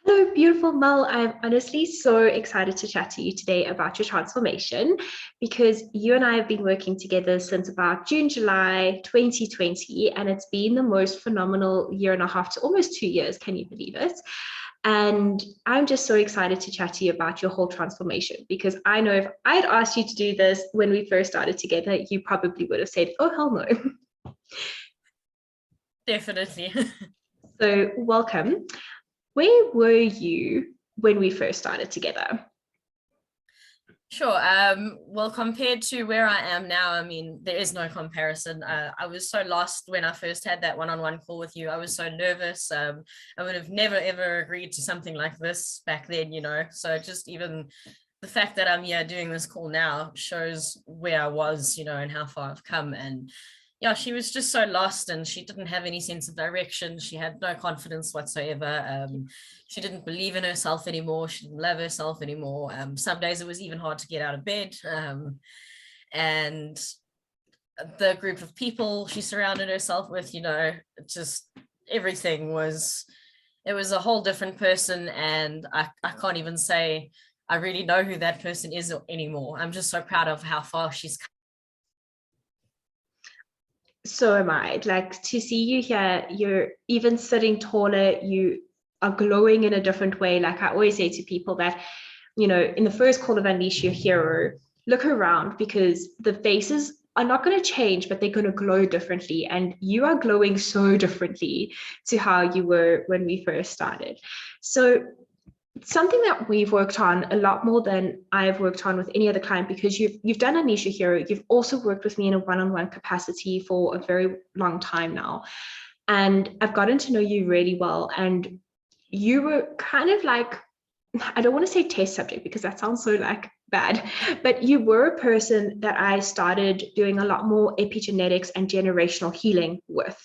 Hello, beautiful Mel. I'm honestly so excited to chat to you today about your transformation because you and I have been working together since about June, July 2020, and it's been the most phenomenal year and a half to almost 2 years. Can you believe it? And I'm just so excited to chat to you about your whole transformation because I know if I'd asked you to do this when we first started together, you probably would have said, oh, hell no. Definitely. So, welcome. Where were you when we first started together? Sure. Well, compared to where I am now, I mean, there is no comparison. I was so lost when I first had that one-on-one call with you. I was so nervous. I would have never ever agreed to something like this back then. So just even the fact that I'm here doing this call now shows where I was, and how far I've come. And yeah, she was just so lost and she didn't have any sense of direction. She had no confidence whatsoever. She didn't believe in herself anymore. She didn't love herself anymore. Some days it was even hard to get out of bed. And the group of people she surrounded herself with, just everything it was a whole different person. And I can't even say I really know who that person is anymore. I'm just so proud of how far she's come. So am I. Like to see you here, you're even sitting taller, you are glowing in a different way. Like I always say to people that, in the first call of Unleash Your Hero, look around because the faces are not going to change, but they're going to glow differently. And you are glowing so differently to how you were when we first started. So something that we've worked on a lot more than I've worked on with any other client because you've done Unleash Your Hero. You've also worked with me in a one-on-one capacity for a very long time now. And I've gotten to know you really well. And you were kind of like, I don't want to say test subject because that sounds so like bad, but you were a person that I started doing a lot more epigenetics and generational healing with.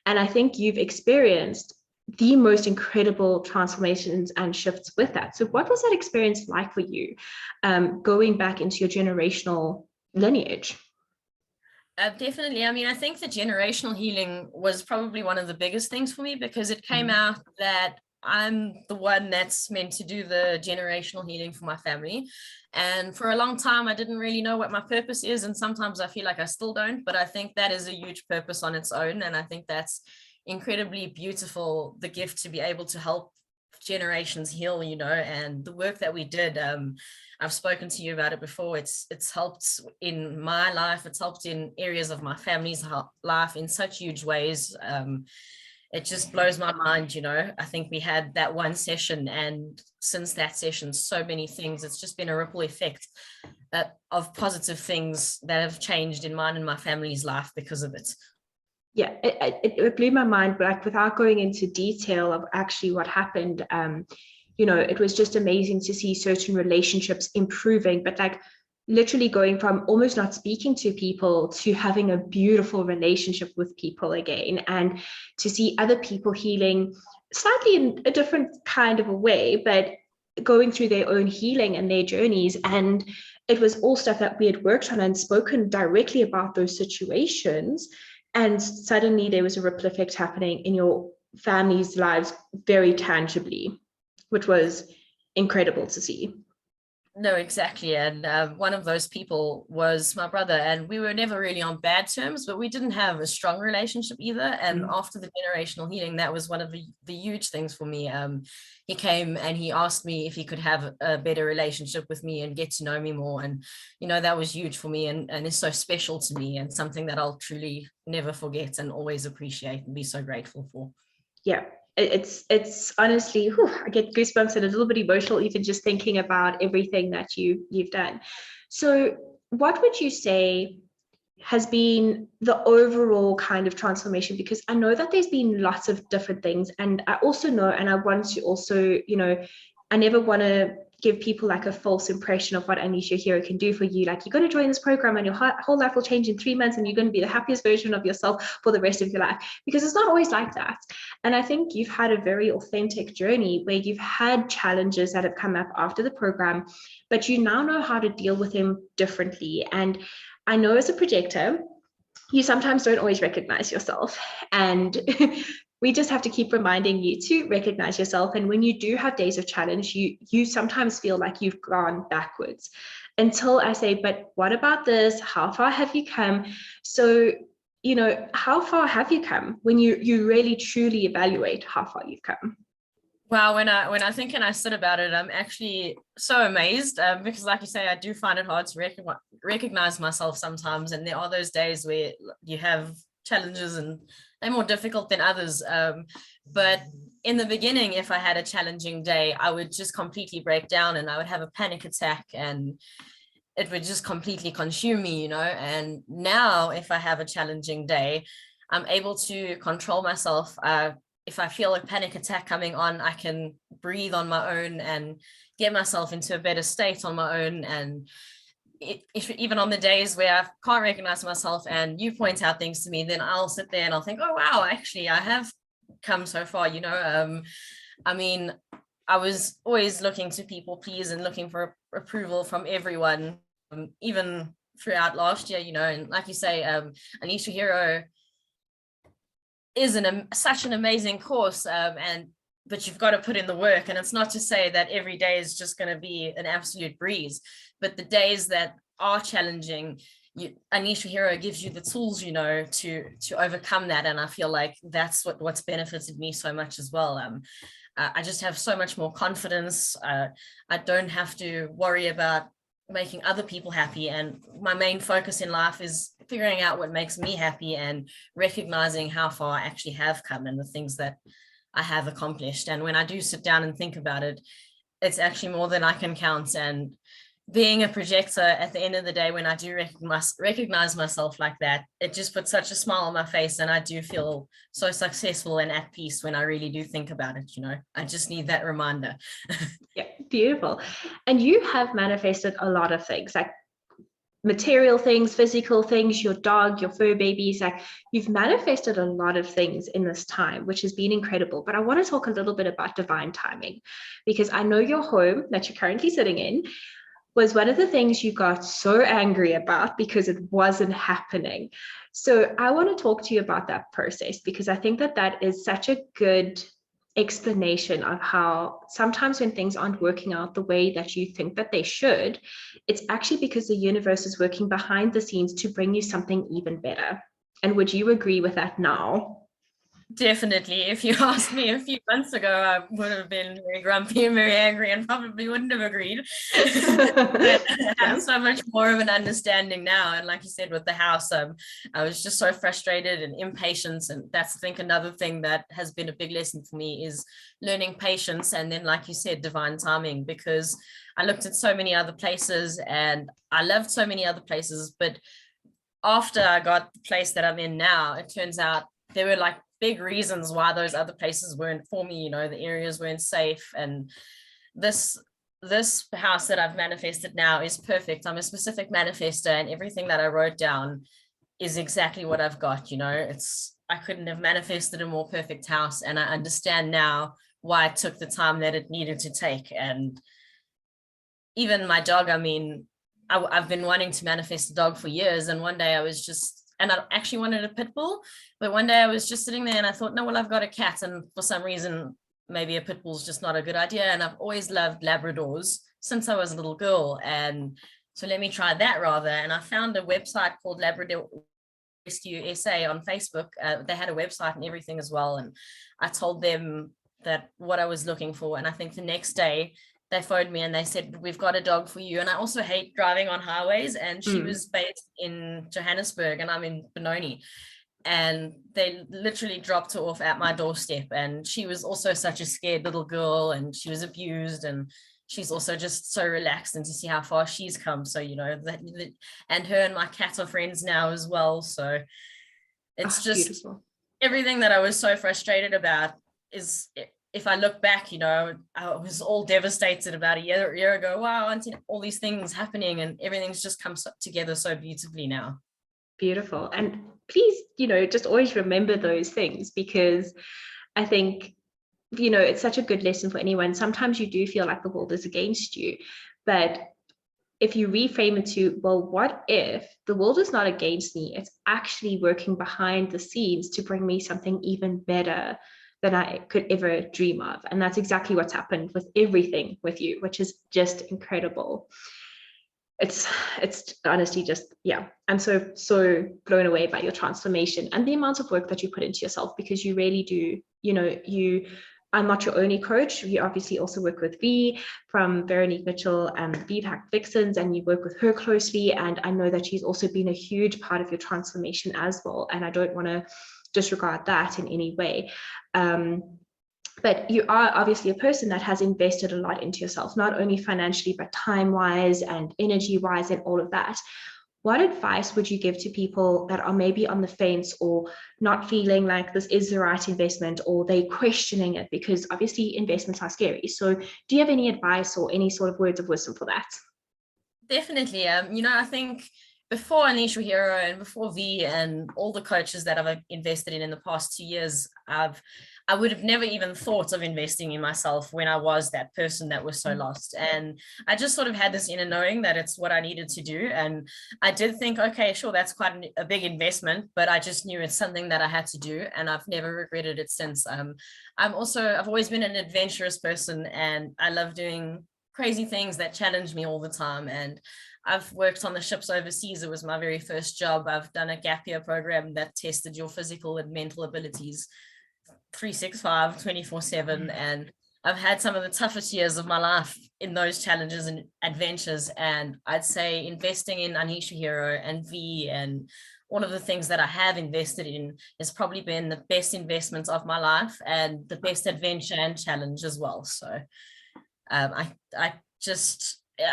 And I think you've experienced the most incredible transformations and shifts with that. So, what was that experience like for you, going back into your generational lineage? Definitely. I mean, I think the generational healing was probably one of the biggest things for me because it came out that I'm the one that's meant to do the generational healing for my family. And for a long time, I didn't really know what my purpose is. And sometimes I feel like I still don't, but I think that is a huge purpose on its own. And I think that's incredibly beautiful, the gift to be able to help generations heal, and the work that we did. I've spoken to you about it before. It's helped in my life. It's helped in areas of my family's life in such huge ways. It just blows my mind. I think we had that one session, and since that session, so many things. It's just been a ripple effect of positive things that have changed in mine and my family's life because of it. Yeah, it blew my mind, but like without going into detail of actually what happened, it was just amazing to see certain relationships improving, but like literally going from almost not speaking to people to having a beautiful relationship with people again, and to see other people healing slightly in a different kind of a way, but going through their own healing and their journeys. And it was all stuff that we had worked on and spoken directly about those situations, and suddenly there was a ripple effect happening in your family's lives very tangibly, which was incredible to see. No, exactly. And one of those people was my brother, and we were never really on bad terms, but we didn't have a strong relationship either. And after the generational healing, that was one of the huge things for me. He came and he asked me if he could have a better relationship with me and get to know me more. And, that was huge for me and is so special to me and something that I'll truly never forget and always appreciate and be so grateful for. Yeah, it's honestly, whew, I get goosebumps and a little bit emotional even just thinking about everything that you've done. So what would you say has been the overall kind of transformation? Because I know that there's been lots of different things, and I also know, and I want to also, I never want to give people like a false impression of what Unleash Your Hero can do for you. Like, you're going to join this program and your whole life will change in 3 months and you're going to be the happiest version of yourself for the rest of your life, because it's not always like that. And I think you've had a very authentic journey where you've had challenges that have come up after the program, but you now know how to deal with them differently. And I know as a projector, you sometimes don't always recognize yourself. And we just have to keep reminding you to recognize yourself. And when you do have days of challenge, you sometimes feel like you've gone backwards, until I say, but what about this? How far have you come? So, how far have you come when you really truly evaluate how far you've come? Wow, when I think and I sit about it, I'm actually so amazed, because, like you say, I do find it hard to recognize myself sometimes, and there are those days where you have challenges and they're more difficult than others. But in the beginning, if I had a challenging day, I would just completely break down and I would have a panic attack and it would just completely consume me, And now, if I have a challenging day, I'm able to control myself. If I feel a panic attack coming on, I can breathe on my own and get myself into a better state on my own. And if even on the days where I can't recognize myself and you point out things to me, then I'll sit there and I'll think, oh, wow, actually, I have come so far, I mean, I was always looking to people please and looking for approval from everyone, even throughout last year, and like you say, Unleash Your Hero is such an amazing course, but you've got to put in the work. And it's not to say that every day is just going to be an absolute breeze, but the days that are challenging, Unleash Your Hero gives you the tools, to overcome that. And I feel like that's what's benefited me so much as well. I just have so much more confidence. I don't have to worry about making other people happy, and my main focus in life is figuring out what makes me happy and recognizing how far I actually have come and the things that I have accomplished. And when I do sit down and think about it, it's actually more than I can count. And being a projector, at the end of the day, when I do recognize myself like that, it just puts such a smile on my face, and I do feel so successful and at peace when I really do think about it. I just need that reminder. Yeah, beautiful. And you have manifested a lot of things, like material things, physical things, your dog, your fur babies. Like, you've manifested a lot of things in this time, which has been incredible. But I want to talk a little bit about divine timing, because I know your home that you're currently sitting in was one of the things you got so angry about because it wasn't happening. So I want to talk to you about that process, because I think that is such a good explanation of how sometimes when things aren't working out the way that you think that they should, it's actually because the universe is working behind the scenes to bring you something even better. And would you agree with that now? Definitely. If you asked me a few months ago, I would have been very grumpy and very angry and probably wouldn't have agreed. But I have so much more of an understanding now. And like you said, with the house, I was just so frustrated and impatient. And that's, I think, another thing that has been a big lesson for me is learning patience. And then, like you said, divine timing, because I looked at so many other places and I loved so many other places. But after I got the place that I'm in now, it turns out there were like big reasons why those other places weren't for me. The areas weren't safe, and this house that I've manifested now is perfect. I'm a specific manifester, and everything that I wrote down is exactly what I've got. I couldn't have manifested a more perfect house, and I understand now why it took the time that it needed to take. And even my dog, I mean, I've been wanting to manifest a dog for years, and one day and I actually wanted a pit bull, but one day I was just sitting there and I thought, no, well, I've got a cat, and for some reason, maybe a pit bull is just not a good idea. And I've always loved Labradors since I was a little girl, and so let me try that rather. And I found a website called Labrador Rescue SA on Facebook. They had a website and everything as well, and I told them that what I was looking for, and I think the next day they phoned me and they said, we've got a dog for you. And I also hate driving on highways. And she was based in Johannesburg and I'm in Benoni. And they literally dropped her off at my doorstep. And she was also such a scared little girl, and she was abused. And she's also just so relaxed, and to see how far she's come. So, and her and my cat are friends now as well. So it's just beautiful. Everything that I was so frustrated about is, if I look back, I was all devastated about a year ago. Wow, and all these things happening, and everything's just come together so beautifully now. Beautiful. And please, just always remember those things, because I think, it's such a good lesson for anyone. Sometimes you do feel like the world is against you, but if you reframe it to, well, what if the world is not against me? It's actually working behind the scenes to bring me something even better than I could ever dream of. And that's exactly what's happened with everything with you, which is just incredible. It's honestly just, yeah, I'm so blown away by your transformation and the amount of work that you put into yourself, because you really do, I'm not your only coach. You obviously also work with V from Veronique Mitchell and VPAC Vixens, and you work with her closely. And I know that she's also been a huge part of your transformation as well. And I don't want to disregard that in any way. But you are obviously a person that has invested a lot into yourself, not only financially, but time-wise and energy-wise and all of that. What advice would you give to people that are maybe on the fence or not feeling like this is the right investment, or they questioning it? Because obviously investments are scary. So do you have any advice or any sort of words of wisdom for that? Definitely. I think before Unleash Your Hero and before V and all the coaches that I've invested in the past 2 years, I would have never even thought of investing in myself when I was that person that was so lost. And I just sort of had this inner knowing that it's what I needed to do. And I did think, okay, sure, that's quite a big investment, but I just knew it's something that I had to do. And I've never regretted it since. I've always been an adventurous person, and I love doing crazy things that challenge me all the time. And I've worked on the ships overseas. It was my very first job. I've done a gap year program that tested your physical and mental abilities 365, 24/7. And I've had some of the toughest years of my life in those challenges and adventures. And I'd say investing in Unleash Your Hero and V and all of the things that I have invested in has probably been the best investments of my life and the best adventure and challenge as well. So I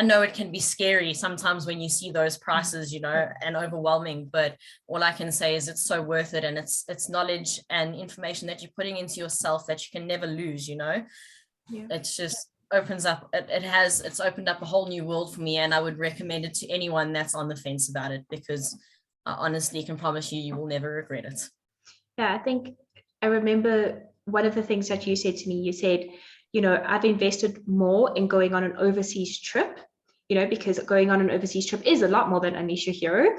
know it can be scary sometimes when you see those prices, and overwhelming, but all I can say is it's so worth it. And it's knowledge and information that you're putting into yourself that you can never lose, Yeah. It's just opens up, it's opened up a whole new world for me. And I would recommend it to anyone that's on the fence about it, because I honestly can promise you will never regret it. Yeah, I remember one of the things that you said to me. You said, I've invested more in going on an overseas trip, because going on an overseas trip is a lot more than Unleash Your Hero.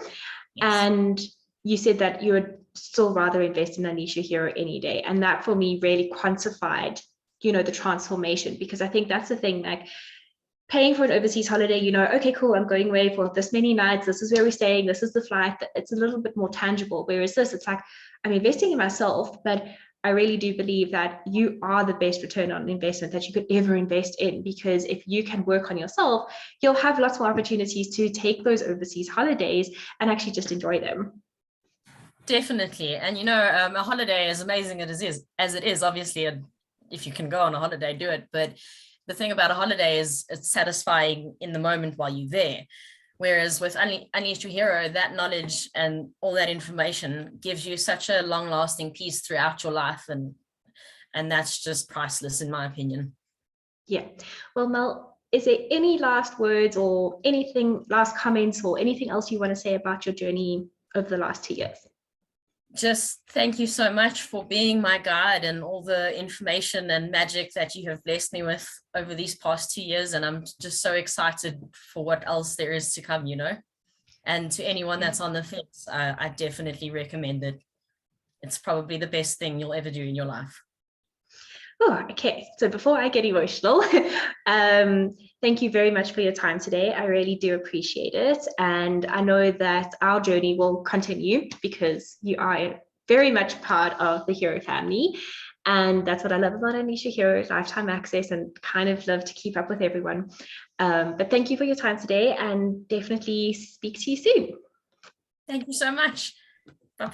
Yes. And you said that you would still rather invest in Unleash Your Hero any day. And that for me really quantified, the transformation, because I think that's the thing, like paying for an overseas holiday, okay, cool, I'm going away for this many nights. This is where we're staying. This is the flight. It's a little bit more tangible. Whereas this, it's like, I'm investing in myself, but I really do believe that you are the best return on investment that you could ever invest in, because if you can work on yourself, you'll have lots more opportunities to take those overseas holidays and actually just enjoy them. Definitely. And, a holiday, as amazing as it is, obviously, if you can go on a holiday, do it. But the thing about a holiday is it's satisfying in the moment while you're there. Whereas with Unleash Your Hero, that knowledge and all that information gives you such a long-lasting peace throughout your life, and that's just priceless in my opinion. Yeah. Well, Mel, is there any last words or anything, last comments or anything else you want to say about your journey over the last 2 years? Just thank you so much for being my guide and all the information and magic that you have blessed me with over these past 2 years. And I'm just so excited for what else there is to come, And to anyone that's on the fence, I definitely recommend it. It's probably the best thing you'll ever do in your life. Oh, okay. So before I get emotional, thank you very much for your time today. I really do appreciate it. And I know that our journey will continue because you are very much part of the Hero family. And that's what I love about Unleash Your Hero, lifetime access, and kind of love to keep up with everyone. But thank you for your time today, and definitely speak to you soon. Thank you so much.